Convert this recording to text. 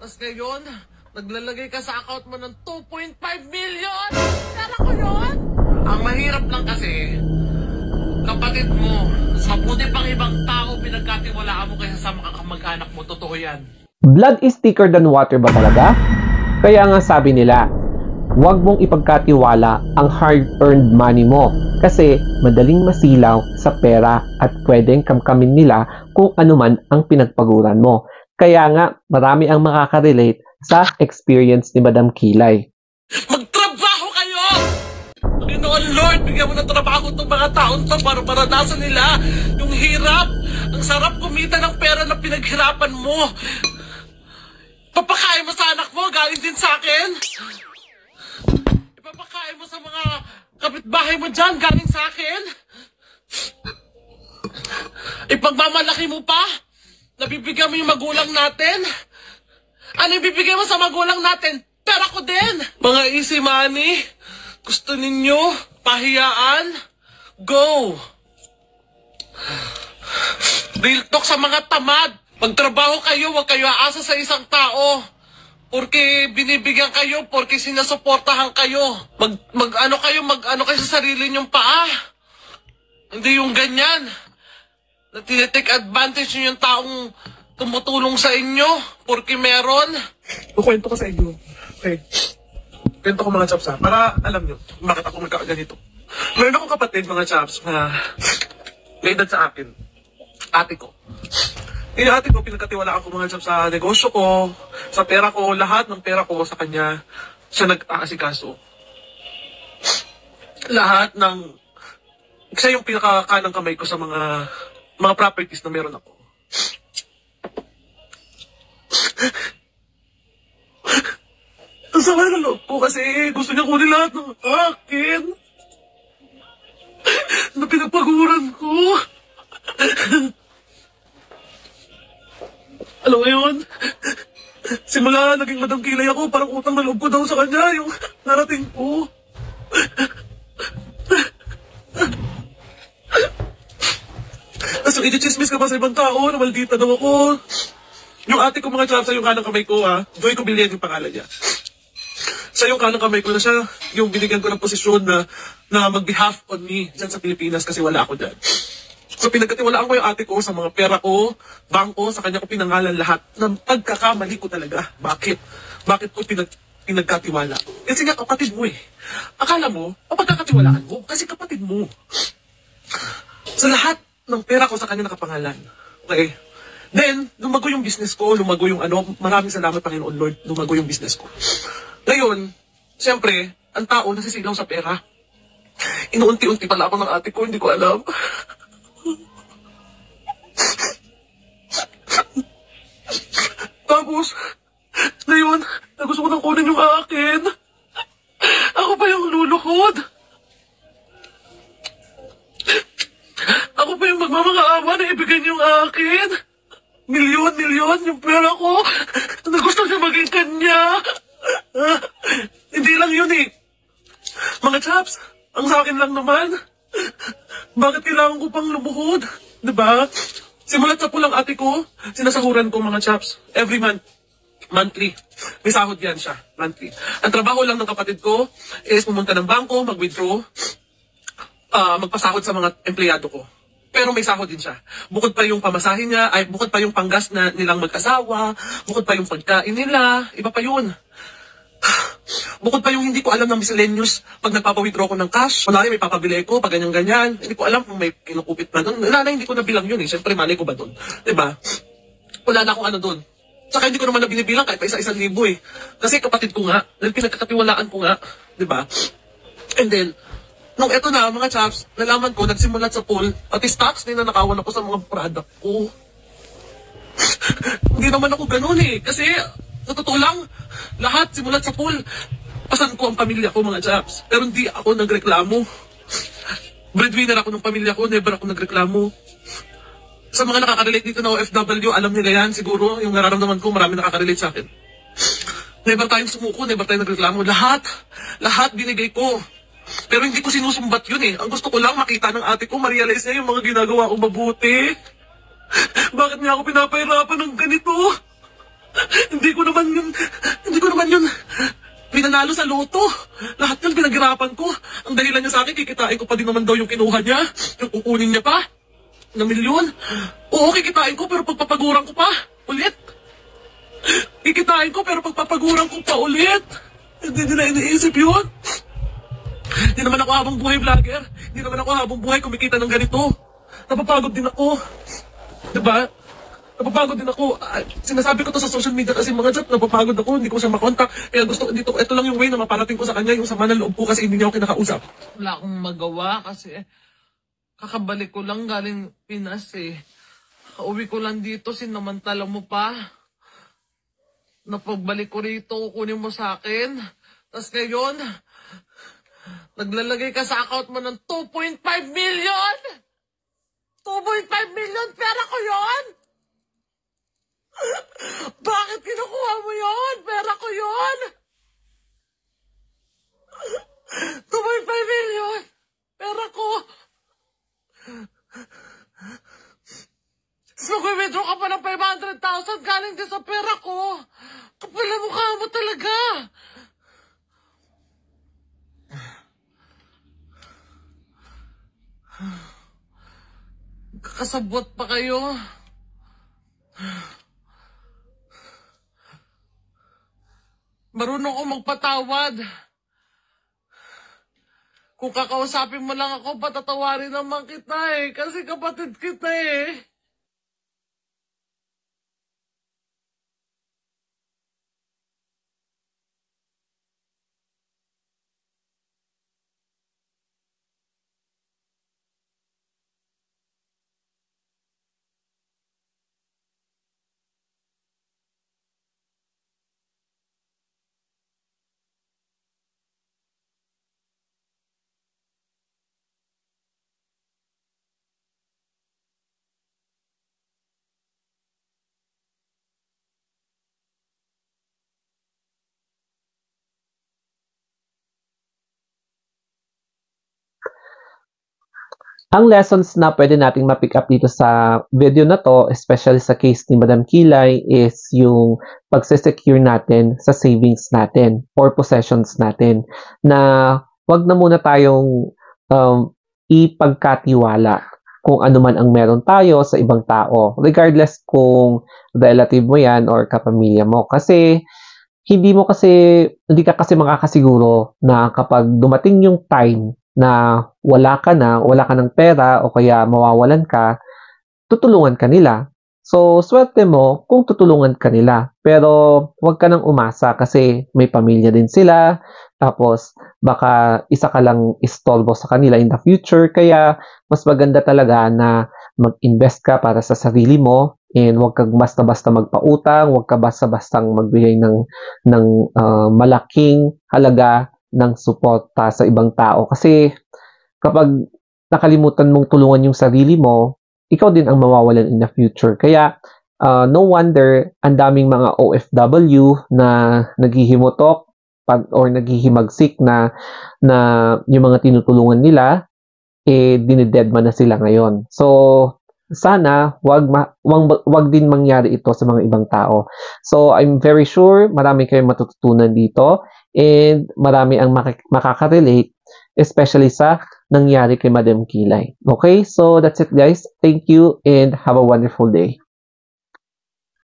Tapos ngayon, naglalagay ka sa account mo ng 2.5 million! Kala ko yun! Ang mahirap lang kasi, kapatid mo, mabuti pang ibang tao pinagkatiwalaan mo kaysa sa mga kamag-anak mo. Totoo yan. Blood is thicker than water ba talaga? Kaya nga sabi nila, huwag mong ipagkatiwala ang hard-earned money mo kasi madaling masilaw sa pera at pwedeng kamkamin nila kung anuman ang pinagpaguran mo. Kaya nga, marami ang makaka-relate sa experience ni Madam Kilay. Magtrabaho kayo! Panginoon Lord, bigyan mo ng trabaho itong mga taon to para maranasan nila yung hirap. Ang sarap kumita ng pera na pinaghirapan mo. Papakain mo sa anak mo, galing din sa akin. Ipapakain mo sa mga kapitbahay mo dyan, galing sa akin. Ipagmamalaki mo pa, nabibigyan mo yung magulang natin. Ano ibibigay mo sa magulang natin? Pera ko din. Mga easy money, gusto ninyo pahiyaan? Go! Real talk sa mga tamad. Pagtrabaho kayo, huwag kayo aasa sa isang tao. Porque binibigyan kayo, porque sinasuportahan kayo. Mag-ano kayo sa sarili nyong paa. Hindi yung ganyan. Na tinitake advantage nyo yung taong tumutulong sa inyo, porque meron. Kukwento ko sa inyo. Okay. Kwento ko mga chaps ha, para alam nyo bakit ako magkaganito. Meron akong kapatid mga chaps na may edad sa akin. Ate ko. Yung ate ko, pinagkatiwalaan ko mga chaps sa negosyo ko, sa pera ko, lahat ng pera ko sa kanya, siya nag-aasikaso. Lahat ng, siya yung pinakakanang kamay ko sa mga properties na meron ako. Ang sama ng loob ko kasi gusto niya kunin lahat ng akin na pinagpaguran ko. Alam mo yun? Simula naging Madam Kilay ako, parang utang na loob ko daw sa kanya yung narating ko. Tapos yung i-chismis ka pa sa ibang tao na maldita daw ako. Yung ate ko mga chaps, yung kanang kamay ko ha, Joy Cobillian yung pangalan niya. Siya yung kanang kamay ko na siya, yung binigyan ko ng posisyon na mag-behalf on me dyan sa Pilipinas kasi wala ako dyan. So pinagkatiwalaan ko yung ate ko sa mga pera ko, bangko, sa kanya ko pinangalan lahat ng pagkakamali ko talaga. Bakit? Bakit ko pinagkatiwala? Kasi nga kapatid mo eh. Akala mo, mapagkakatiwalaan mo kasi kapatid mo. Sa lahat ng pera ko sa kanya nakapangalan. Okay? Then, lumago yung business ko, lumago yung maraming salamat Panginoon Lord, lumago yung business ko. Ngayon, siyempre, ang tao nasisilaw sa pera. Inuunti-unti pala ako ng ate ko, hindi ko alam. Tapos, ngayon, gusto ko nang kunin yung akin. Ako pa yung luluhod. Ako pa yung magmamakaawa na ibigay niyo yung akin. Milyon yung pera ko na gusto siya maging kanya. Hindi lang yun eh. Mga chaps, ang sa akin lang naman. Bakit kailangan ko pang lumuhod? Diba? Simulat sa pulang ate ko, sinasahuran ko mga chaps. Every month. Monthly. May sahod yan siya. Monthly. Ang trabaho lang ng kapatid ko is pumunta ng bangko, mag-withdraw, magpasahod sa mga empleyado ko. Pero may sahod din siya. Bukod pa yung pamasahin niya, ay bukod pa yung panggas na nilang mag-asawa, bukod pa yung pagkain nila, iba pa yun. Bukod pa yung hindi ko alam ng miscellaneous pag nagpapawithdraw ko ng cash. Wala may papabili ko, pag ganyan-ganyan. Hindi ko alam kung may kinukupit pa doon. Wala na, hindi ko nabilang yun eh. Siyempre, malay ko ba doon? Diba? Wala na akong ano doon. Saka hindi ko naman na binibilang kahit pa isa-isang libo eh. Kasi kapatid ko nga, dahil pinagkakatiwalaan ko nga. Diba? And then, nung eto na, mga chaps, nalaman ko, nagsimulat sa pool, pati stocks din na nakawan ako sa mga product ko. Hindi naman ako ganun eh. Kasi, sa totoo lang, lahat simulat sa pool. Pasan ko ang pamilya ko, mga chaps. Pero hindi ako nagreklamo. Breadwinner ako ng pamilya ko, never ako nagreklamo. Sa mga nakaka-relate dito na OFW, alam nila yan. Siguro, yung nararamdaman ko, marami nakaka-relate sa akin. Never tayong sumuko, never tayong nagreklamo. Lahat binigay ko. Pero hindi ko sinusumbat yun eh. Ang gusto ko lang makita ng ate ko, ma-realize niya yung mga ginagawa ko mabuti. Bakit niya ako pinapahirapan ng ganito? Hindi ko naman yun pinanalo sa loto. Lahat yun pinaghirapan ko. Ang dahilan niya sa akin, kikitain ko pa din naman daw yung kinuha niya. Yung kukunin niya pa. Na milyon. Oo, kikitain ko pero pagpapaguran ko pa. Ulit. Kikitain ko pero pagpapaguran ko pa ulit. Hindi nila iniisip yun. Hindi naman ako habang buhay vlogger. Hindi naman ako habang buhay kumikita ng ganito. Napapagod din ako. Diba? Napapagod din ako. Sinasabi ko to sa social media kasi mga chat, napapagod ako, hindi ko siya makontak. Kaya gusto, ito lang yung way na maparating ko sa kanya, yung sama ng loob ko kasi hindi niya ako kinakausap. Wala akong magawa kasi kakabalik ko lang galing Pinas eh. Kauwi ko lang dito, sinamantala mo pa. Napagbalik ko rito, kukunin mo sa akin. Tapos ngayon, naglalagay ka sa account mo ng 2.5 million! 2.5 million, pera ko yon. Bakit kinukuha mo yon? Pera ko yon. 2.5 million, pera ko. So, withdraw ka pa ng 500,000 galing din sa pera ko. Kapal na mukha mo talaga. Kakasabot pa kayo. Marunong ako magpatawad. Kung kakausapin mo lang ako, patatawarin naman kita eh. Kasi kapatid kita eh. Ang lessons na pwede nating ma-pick up dito sa video na to, especially sa case ni Madam Kilay, is yung pagse-secure natin sa savings natin or possessions natin, na wag na muna tayong ipagkatiwala kung ano man ang meron tayo sa ibang tao, regardless kung relative mo yan or kapamilya mo. Kasi hindi ka kasi makakasiguro na kapag dumating yung time na wala ka ng pera o kaya mawawalan ka, tutulungan ka nila. So, swerte mo kung tutulungan ka nila. Pero, huwag ka nang umasa kasi may pamilya din sila. Tapos, baka isa ka lang istorbo sa kanila in the future. Kaya, mas maganda talaga na mag-invest ka para sa sarili mo. And huwag kang basta-basta magpautang. Huwag ka basta-bastang magbigay ng malaking halaga ng suporta sa ibang tao. Kasi, kapag nakalimutan mong tulungan yung sarili mo, ikaw din ang mawawalan in the future. Kaya, no wonder, ang daming mga OFW na naghihimutok or naghihimagsik na yung mga tinutulungan nila, dinidedma na sila ngayon. So, sana, wag din mangyari ito sa mga ibang tao. So, I'm very sure, marami kayong matututunan dito and marami ang makaka-relate, especially sa nangyari kay Madam Kilay. Okay, so that's it guys. Thank you and have a wonderful day.